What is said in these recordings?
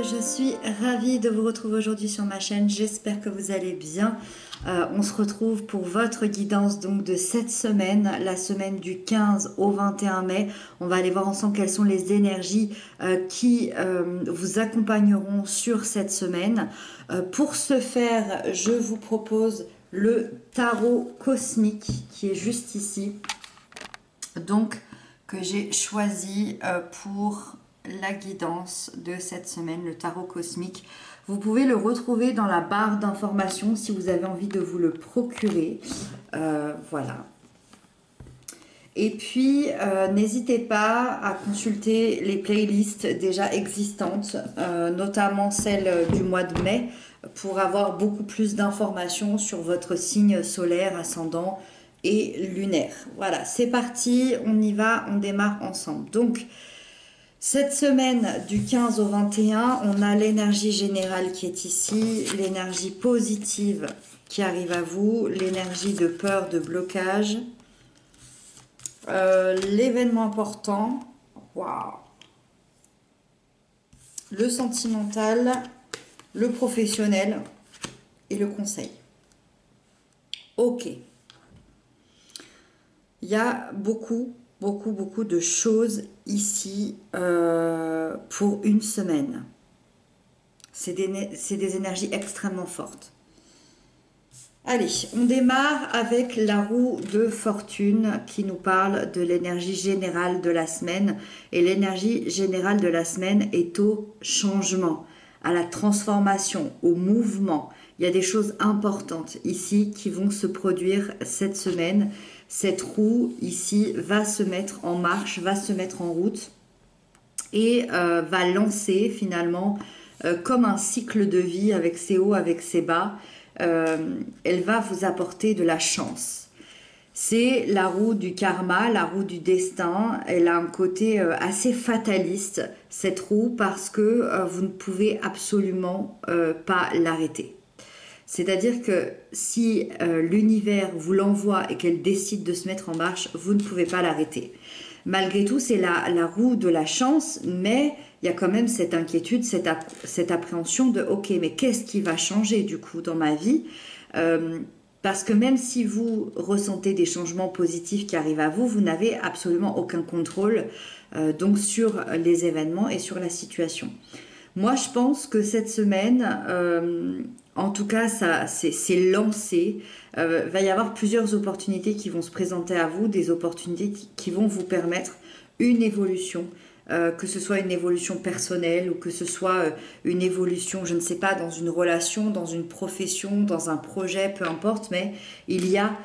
je suis ravie de vous retrouver aujourd'hui sur ma chaîne, j'espère que vous allez bien. On se retrouve pour votre guidance donc de cette semaine, la semaine du 15 au 21 mai. On va aller voir ensemble quelles sont les énergies qui vous accompagneront sur cette semaine. Pour ce faire, je vous propose le tarot cosmique qui est juste ici, donc que j'ai choisi pour la guidance de cette semaine, le tarot cosmique. Vous pouvez le retrouver dans la barre d'informations si vous avez envie de vous le procurer. Voilà. Et puis, n'hésitez pas à consulter les playlists déjà existantes, notamment celle du mois de mai, pour avoir beaucoup plus d'informations sur votre signe solaire, ascendant et lunaire. Voilà, c'est parti, on y va, on démarre ensemble. Donc, cette semaine du 15 au 21, on a l'énergie générale qui est ici, l'énergie positive qui arrive à vous, l'énergie de peur, de blocage, l'événement important, waouh, le sentimental, le professionnel et le conseil. Ok. Il y a beaucoup de choses ici pour une semaine. C'est des énergies extrêmement fortes. Allez, on démarre avec la roue de fortune qui nous parle de l'énergie générale de la semaine. Et l'énergie générale de la semaine est au changement, à la transformation, au mouvement. Il y a des choses importantes ici qui vont se produire cette semaine. Cette roue ici va se mettre en marche, va se mettre en route et va lancer finalement comme un cycle de vie avec ses hauts, avec ses bas. Elle va vous apporter de la chance. C'est la roue du karma, la roue du destin. Elle a un côté assez fataliste, cette roue, parce que vous ne pouvez absolument pas l'arrêter. C'est-à-dire que si l'univers vous l'envoie et qu'elle décide de se mettre en marche, vous ne pouvez pas l'arrêter. Malgré tout, c'est la roue de la chance, mais il y a quand même cette inquiétude, cette appréhension de « Ok, mais qu'est-ce qui va changer du coup dans ma vie ?» Parce que même si vous ressentez des changements positifs qui arrivent à vous, vous n'avez absolument aucun contrôle donc sur les événements et sur la situation. Moi, je pense que cette semaine, en tout cas, ça c'est lancé. Va y avoir plusieurs opportunités qui vont se présenter à vous, des opportunités qui vont vous permettre une évolution, que ce soit une évolution personnelle ou que ce soit une évolution, je ne sais pas, dans une relation, dans une profession, dans un projet, peu importe, mais il y a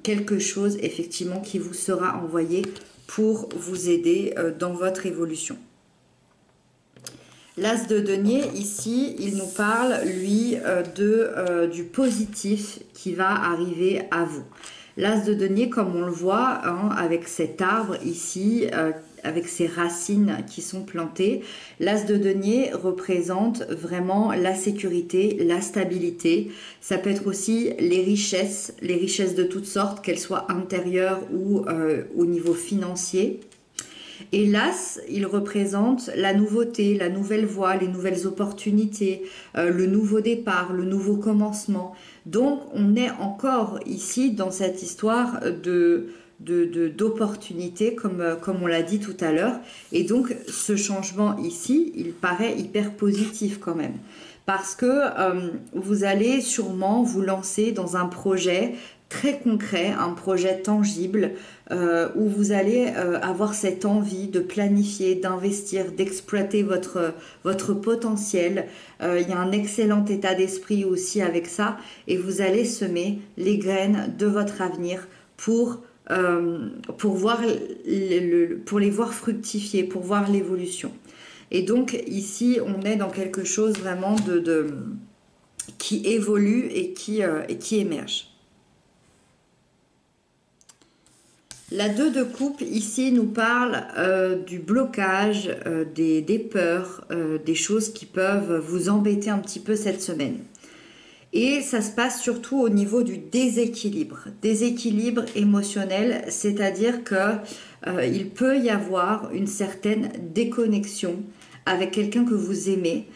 quelque chose effectivement qui vous sera envoyé pour vous aider dans votre évolution. L'As de denier, ici, il nous parle, lui, du positif qui va arriver à vous. L'As de denier, comme on le voit, hein, avec cet arbre ici, avec ses racines qui sont plantées, l'As de denier représente vraiment la sécurité, la stabilité. Ça peut être aussi les richesses de toutes sortes, qu'elles soient intérieures ou au niveau financier. Et l'As, il représente la nouveauté, la nouvelle voie, les nouvelles opportunités, le nouveau départ, le nouveau commencement. Donc, on est encore ici dans cette histoire d'opportunités, comme on l'a dit tout à l'heure. Et donc, ce changement ici, il paraît hyper positif quand même. Parce que vous allez sûrement vous lancer dans un projet très concret, un projet tangible où vous allez avoir cette envie de planifier, d'investir, d'exploiter votre potentiel. Il y a un excellent état d'esprit aussi avec ça et vous allez semer les graines de votre avenir pour les voir fructifier, pour voir l'évolution. Et donc ici, on est dans quelque chose vraiment qui évolue et qui émerge. La 2 de coupe ici nous parle du blocage, des peurs, des choses qui peuvent vous embêter un petit peu cette semaine. Et ça se passe surtout au niveau du déséquilibre émotionnel, c'est-à-dire que il peut y avoir une certaine déconnexion avec quelqu'un que vous aimez,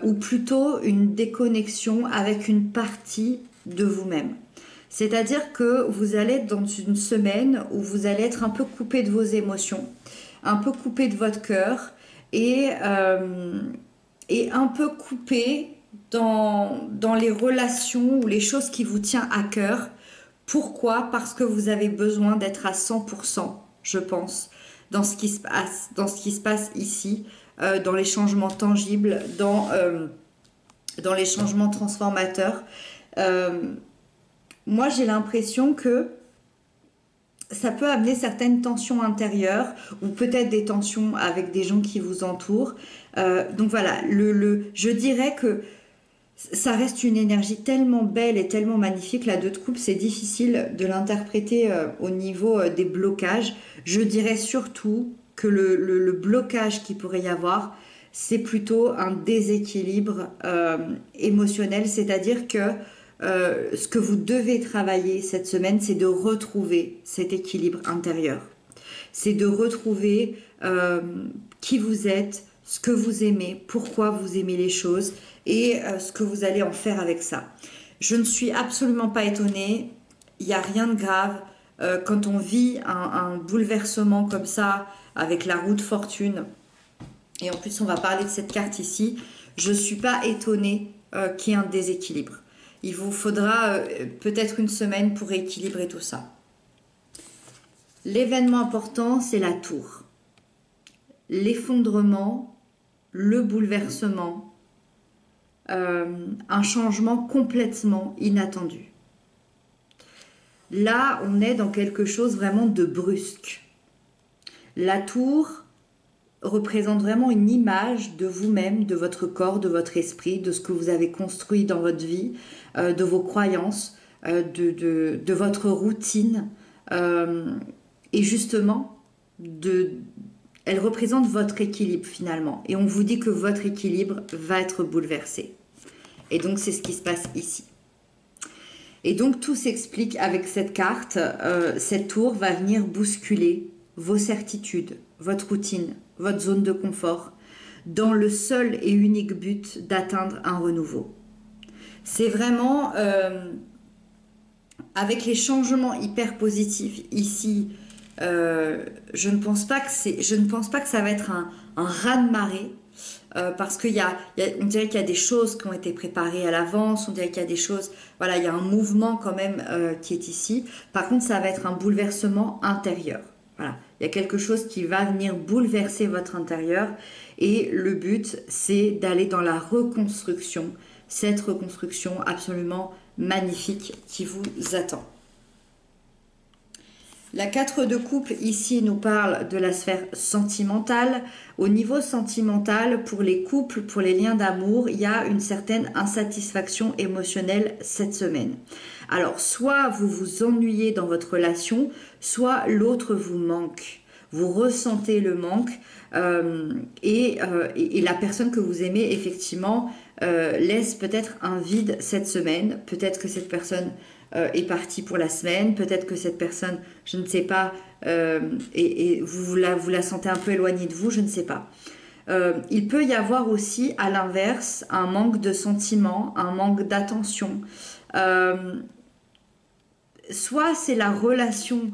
ou plutôt une déconnexion avec une partie de vous-même. C'est-à-dire que vous allez être dans une semaine où vous allez être un peu coupé de vos émotions, un peu coupé de votre cœur et un peu coupé dans les relations ou les choses qui vous tiennent à cœur. Pourquoi? Parce que vous avez besoin d'être à 100%, je pense, dans ce qui se passe ici, dans les changements tangibles, dans les changements transformateurs. Euh, Moi, j'ai l'impression que ça peut amener certaines tensions intérieures ou peut-être des tensions avec des gens qui vous entourent. Donc voilà, je dirais que ça reste une énergie tellement belle et tellement magnifique. La deux de coupe, c'est difficile de l'interpréter au niveau des blocages. Je dirais surtout que le blocage qu'il pourrait y avoir, c'est plutôt un déséquilibre émotionnel, c'est-à-dire que ce que vous devez travailler cette semaine, c'est de retrouver cet équilibre intérieur. C'est de retrouver qui vous êtes, ce que vous aimez, pourquoi vous aimez les choses et ce que vous allez en faire avec ça. Je ne suis absolument pas étonnée, il n'y a rien de grave. Quand on vit un bouleversement comme ça avec la roue de fortune, et en plus on va parler de cette carte ici, je ne suis pas étonnée qu'il y ait un déséquilibre. Il vous faudra peut-être une semaine pour rééquilibrer tout ça. L'événement important, c'est la tour. L'effondrement, le bouleversement, un changement complètement inattendu. Là, on est dans quelque chose vraiment de brusque. La tour représente vraiment une image de vous-même, de votre corps, de votre esprit, de ce que vous avez construit dans votre vie, de vos croyances, de votre routine. Et justement, elle représente votre équilibre finalement. Et on vous dit que votre équilibre va être bouleversé. Et donc, c'est ce qui se passe ici. Et donc, tout s'explique avec cette carte. Cette tour va venir bousculer vos certitudes, votre routine, votre zone de confort, dans le seul et unique but d'atteindre un renouveau. C'est vraiment, avec les changements hyper positifs ici, je ne pense pas que ça va être un raz-de-marée. Parce on dirait qu'il y a des choses qui ont été préparées à l'avance, on dirait qu'il y a des choses, voilà, il y a un mouvement quand même qui est ici. Par contre, ça va être un bouleversement intérieur. Voilà, il y a quelque chose qui va venir bouleverser votre intérieur et le but, c'est d'aller dans la reconstruction, cette reconstruction absolument magnifique qui vous attend. La 4 de coupe ici nous parle de la sphère sentimentale. Au niveau sentimental, pour les couples, pour les liens d'amour, il y a une certaine insatisfaction émotionnelle cette semaine. Alors, soit vous vous ennuyez dans votre relation, soit l'autre vous manque. Vous ressentez le manque et la personne que vous aimez, effectivement, laisse peut-être un vide cette semaine. Peut-être que cette personne est partie pour la semaine, peut-être que cette personne, je ne sais pas, et vous la sentez un peu éloignée de vous, je ne sais pas. Il peut y avoir aussi, à l'inverse, un manque de sentiments, un manque d'attention. Soit c'est la relation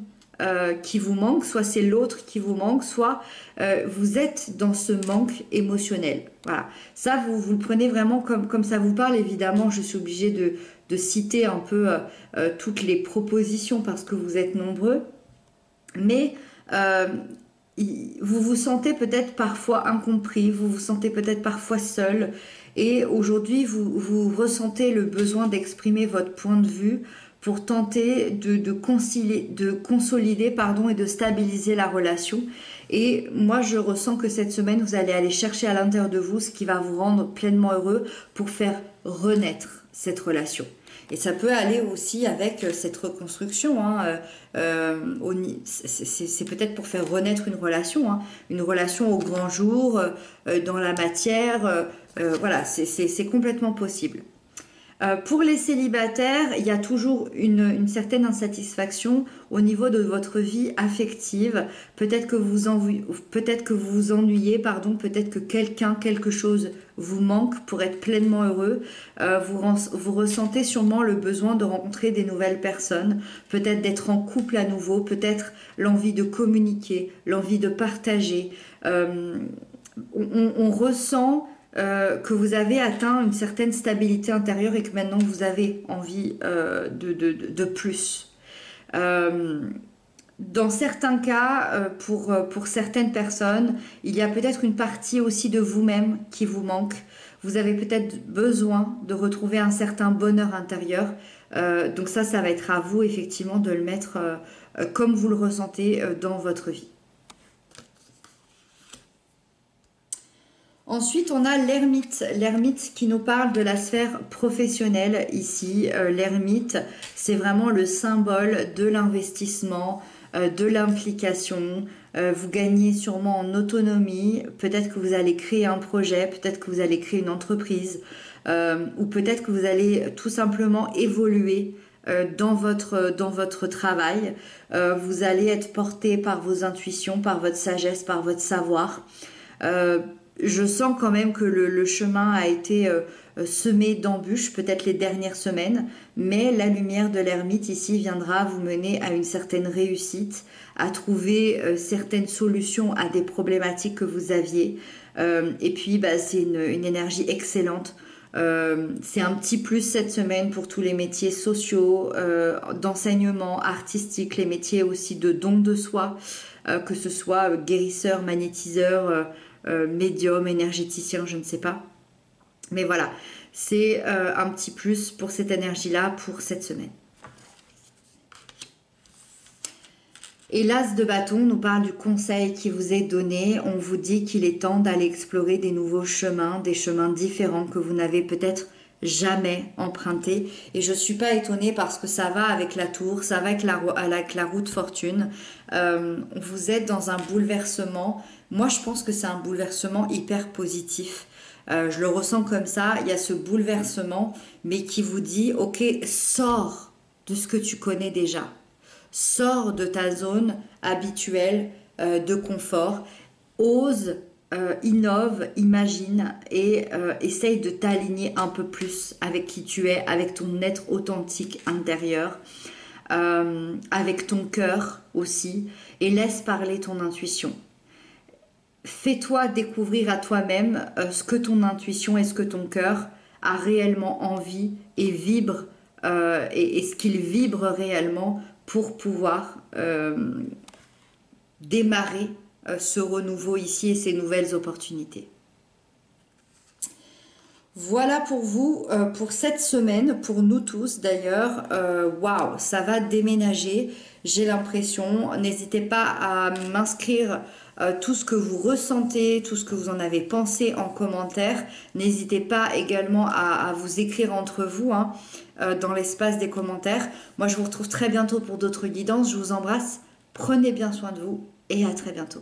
qui vous manque, soit c'est l'autre qui vous manque, soit vous êtes dans ce manque émotionnel. Voilà. Ça, vous le prenez vraiment comme ça vous parle. Évidemment, je suis obligée de citer un peu toutes les propositions parce que vous êtes nombreux. Mais vous vous sentez peut-être parfois incompris, vous vous sentez peut-être parfois seul. Et aujourd'hui, vous ressentez le besoin d'exprimer votre point de vue pour tenter de consolider et de stabiliser la relation. Et moi, je ressens que cette semaine, vous allez aller chercher à l'intérieur de vous ce qui va vous rendre pleinement heureux pour faire renaître cette relation. Et ça peut aller aussi avec cette reconstruction. C'est peut-être pour faire renaître une relation au grand jour, dans la matière. Voilà, c'est complètement possible. Pour les célibataires, il y a toujours une certaine insatisfaction au niveau de votre vie affective. Peut-être que vous vous ennuyez, pardon, peut-être que quelque chose vous manque pour être pleinement heureux. Vous ressentez sûrement le besoin de rencontrer des nouvelles personnes, peut-être d'être en couple à nouveau, peut-être l'envie de communiquer, l'envie de partager. Euh, on ressent que vous avez atteint une certaine stabilité intérieure et que maintenant vous avez envie de plus. Euh, Dans certains cas, pour certaines personnes, il y a peut-être une partie aussi de vous-même qui vous manque. Vous avez peut-être besoin de retrouver un certain bonheur intérieur. Donc ça va être à vous effectivement de le mettre comme vous le ressentez dans votre vie. Ensuite, on a l'ermite. L'ermite qui nous parle de la sphère professionnelle ici. L'ermite, c'est vraiment le symbole de l'investissement, de l'implication. Vous gagnez sûrement en autonomie. Peut-être que vous allez créer un projet, peut-être que vous allez créer une entreprise, ou peut-être que vous allez tout simplement évoluer dans votre travail. Vous allez être porté par vos intuitions, par votre sagesse, par votre savoir. Euh, je sens quand même que le chemin a été semé d'embûches, peut-être les dernières semaines, mais la lumière de l'ermite ici viendra vous mener à une certaine réussite, à trouver certaines solutions à des problématiques que vous aviez. Et puis, bah, c'est une énergie excellente. C'est un petit plus cette semaine pour tous les métiers sociaux, d'enseignement, artistique, les métiers aussi de don de soi, que ce soit guérisseur, magnétiseur, médium, énergéticien, je ne sais pas. Mais voilà, c'est un petit plus pour cette énergie-là pour cette semaine. Et l'As de bâton nous parle du conseil qui vous est donné. On vous dit qu'il est temps d'aller explorer des nouveaux chemins, des chemins différents que vous n'avez peut-être jamais empruntés. Et je ne suis pas étonnée parce que ça va avec la tour, ça va avec la roue de fortune. Vous êtes dans un bouleversement. Moi, je pense que c'est un bouleversement hyper positif. Je le ressens comme ça. Il y a ce bouleversement, mais qui vous dit, ok, sors de ce que tu connais déjà. Sors de ta zone habituelle de confort, ose, innove, imagine et essaye de t'aligner un peu plus avec qui tu es, avec ton être authentique intérieur, avec ton cœur aussi, et laisse parler ton intuition. Fais-toi découvrir à toi-même ce que ton intuition et ce que ton cœur a réellement envie et vibre et ce qu'il vibre réellement pour pouvoir démarrer ce renouveau ici et ces nouvelles opportunités. Voilà pour vous, pour cette semaine, pour nous tous d'ailleurs. Waouh, ça va déménager, j'ai l'impression. N'hésitez pas à m'inscrire tout ce que vous ressentez, tout ce que vous en avez pensé en commentaire. N'hésitez pas également à vous écrire entre vous hein, dans l'espace des commentaires. Moi, je vous retrouve très bientôt pour d'autres guidances. Je vous embrasse, prenez bien soin de vous et à très bientôt.